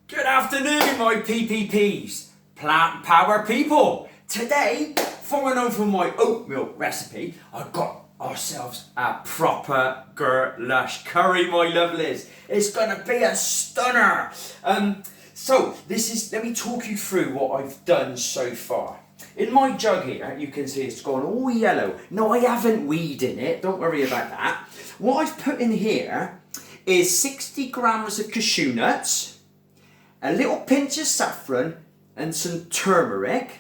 Good afternoon, my PPPs, plant power people. Today, following on from my oat milk recipe, I've got ourselves a proper Lush curry, my lovelies. It's gonna be a stunner. Let me talk you through what I've done so far. In my jug here, you can see it's gone all yellow. No, I haven't weed in it, don't worry about that. What I've put in here is 60 grams of cashew nuts, a little pinch of saffron and some turmeric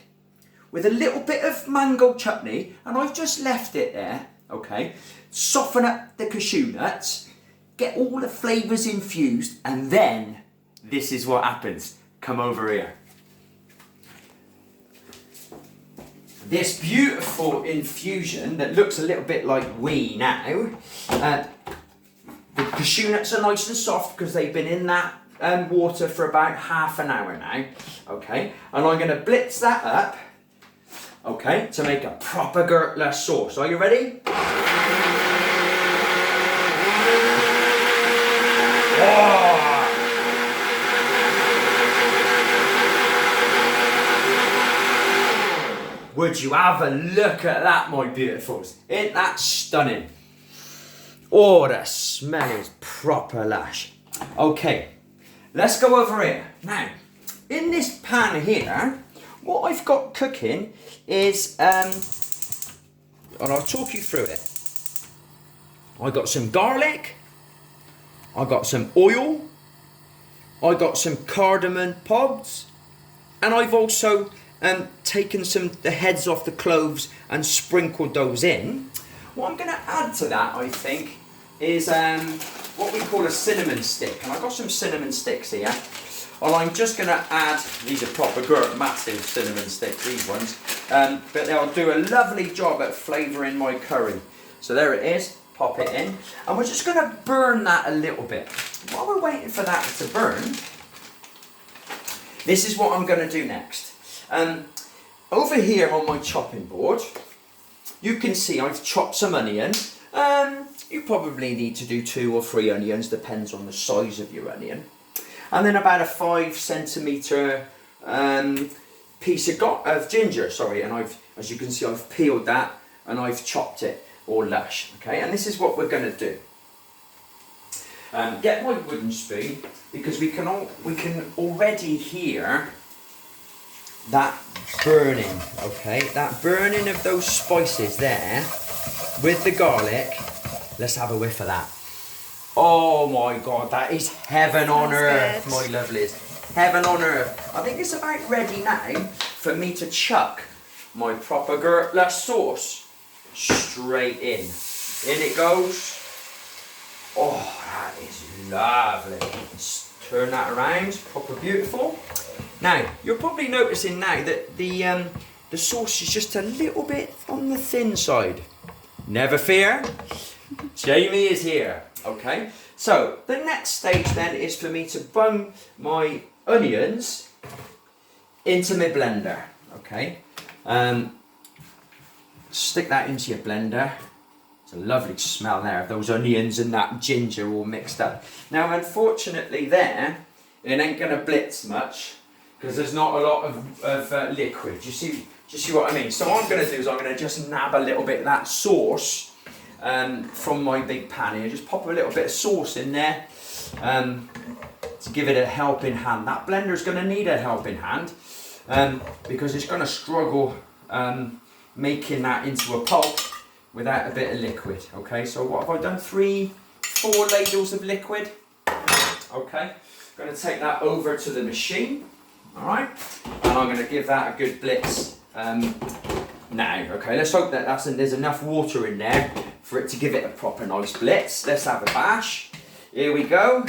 with a little bit of mango chutney, and I've just left it there, okay? Soften up the cashew nuts, get all the flavours infused, and then this is what happens. Come over here. This beautiful infusion that looks a little bit like wee now, the cashew nuts are nice and soft because they've been in that water for about half an hour now, okay? And I'm going to blitz that up, okay, to make a proper Lush sauce. Are you ready? Oh. Would you have a look at that, my beautifuls? Isn't that stunning? Oh, the smell is proper Lush. Okay. Let's go over here. Now, in this pan here, what I've got cooking is, and I'll talk you through it. I got some garlic, I got some oil, I got some cardamom pods, and I've also taken the heads off the cloves and sprinkled those in. What I'm going to add to that, I think, is what we call a cinnamon stick, and I've got some cinnamon sticks here, and I'm just going to add, these are proper massive cinnamon sticks, these ones, but they'll do a lovely job at flavouring my curry. So there it is, pop it in, and we're just going to burn that a little bit. While we're waiting for that to burn, this is what I'm going to do next. Over here on my chopping board, you can see I've chopped some onion. You probably need to do 2 or 3 onions, depends on the size of your onion. And then about a 5 centimetre piece of ginger, and as you can see, I've peeled that and I've chopped it all lush, okay? And this is what we're going to do. Get my wooden spoon, because we can already hear that burning, okay? That burning of those spices there with the garlic. Let's have a whiff of that. Oh my God, that is heaven on earth, my lovelies. Heaven on earth. I think it's about ready now for me to chuck my proper Lush sauce straight in. In it goes. Oh, that is lovely. Let's turn that around, proper beautiful. Now, you're probably noticing now that the sauce is just a little bit on the thin side. Never fear. Jamie is here, okay? So, the next stage then is for me to bung my onions into my blender, okay? Stick that into your blender. It's a lovely smell there of those onions and that ginger all mixed up. Now, unfortunately there, it ain't going to blitz much because there's not a lot of liquid. Do you see what I mean? So what I'm going to do is I'm going to just nab a little bit of that sauce from my big pan here. Just pop a little bit of sauce in there to give it a helping hand. That blender is going to need a helping hand because it's going to struggle making that into a pulp without a bit of liquid. Okay, so what have I done? 3-4 ladles of liquid. Okay, going to take that over to the machine. All right, and I'm going to give that a good blitz now. Okay, let's hope that there's enough water in there for it to give it a proper nice blitz. Let's have a bash. Here we go.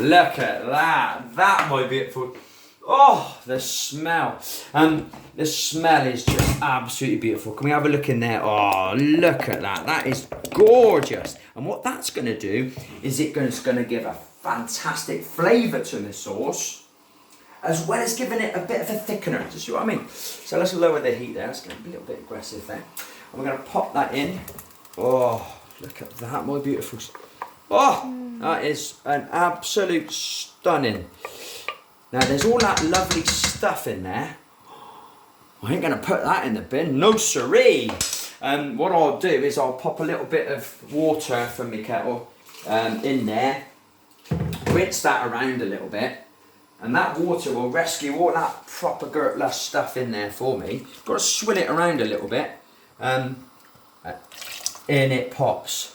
Look at that. That, my beautiful. Oh, the smell. The smell is just absolutely beautiful. Can we have a look in there? Oh, look at that. That is gorgeous. And what that's going to do is it's going to give a fantastic flavour to the sauce, as well as giving it a bit of a thickener. Do you see what I mean? So let's lower the heat there. It's going to be a little bit aggressive there. And we're going to pop that in. Oh, look at that, my beautifuls. Oh, that is an absolute stunning. Now there's all that lovely stuff in there. I ain't going to put that in the bin, no siree. What I'll do is I'll pop a little bit of water from my kettle in there, rinse that around a little bit, and that water will rescue all that proper Lush stuff in there for me. Got to swill it around a little bit, in it pops.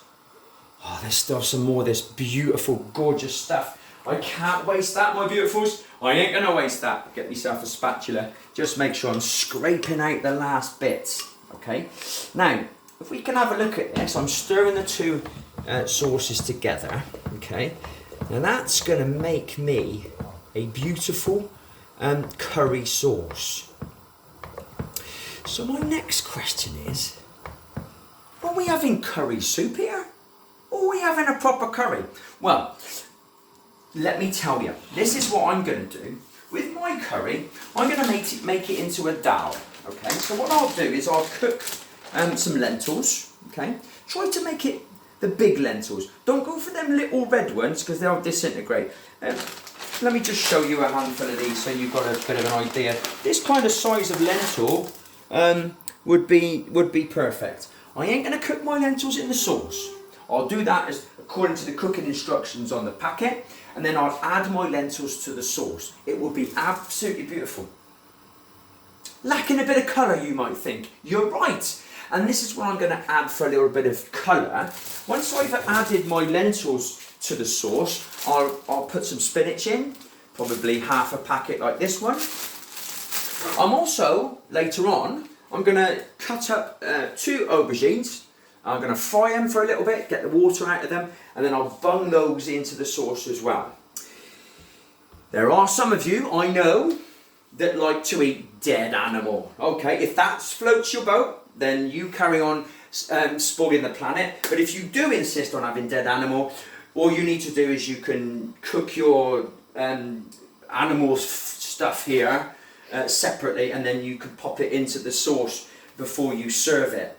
Oh, there's still some more of this beautiful, gorgeous stuff. I can't waste that, my beautifuls. I ain't gonna waste that. Get myself a spatula. Just make sure I'm scraping out the last bits. Okay. Now, if we can have a look at this, I'm stirring the two sauces together. Okay. Now that's gonna make me a beautiful curry sauce. So my next question is, are we having curry soup here? Or are we having a proper curry? Well, let me tell you, this is what I'm going to do. With my curry, I'm going to make it into a dal. Okay, so what I'll do is I'll cook some lentils. Okay, try to make it the big lentils. Don't go for them little red ones because they'll disintegrate. Let me just show you a handful of these so you've got a bit of an idea. This kind of size of lentil would be perfect. I ain't going to cook my lentils in the sauce. I'll do that as according to the cooking instructions on the packet, and then I'll add my lentils to the sauce. It will be absolutely beautiful. Lacking a bit of colour, you might think. You're right. And this is what I'm going to add for a little bit of colour. Once I've added my lentils to the sauce, I'll put some spinach in, probably half a packet like this one. I'm also, later on, I'm going to cut up 2 aubergines. I'm going to fry them for a little bit, get the water out of them, and then I'll bung those into the sauce as well. There are some of you, I know, that like to eat dead animal. Okay, if that floats your boat, then you carry on spoiling the planet. But if you do insist on having dead animal, all you need to do is you can cook your animal stuff here separately, and then you can pop it into the sauce before you serve it.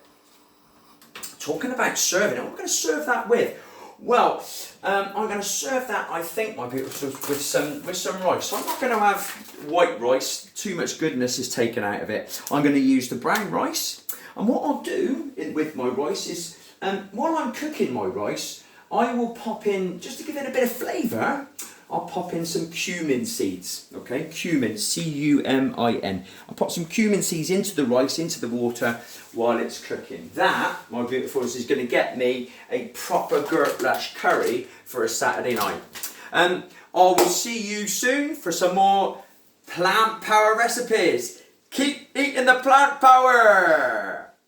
Talking about serving, what am I going to serve that with? Well, I'm going to serve that, I think, my beautiful, with some rice. So I'm not going to have white rice. Too much goodness is taken out of it. I'm going to use the brown rice. And what I'll do with my rice is, while I'm cooking my rice, I will pop in, just to give it a bit of flavour, I'll pop in some cumin seeds, okay? Cumin, C-U-M-I-N. I'll pop some cumin seeds into the rice, into the water, while it's cooking. That, my beautifuls, is going to get me a proper Lush curry for a Saturday night. I will see you soon for some more plant power recipes. Keep eating the plant power!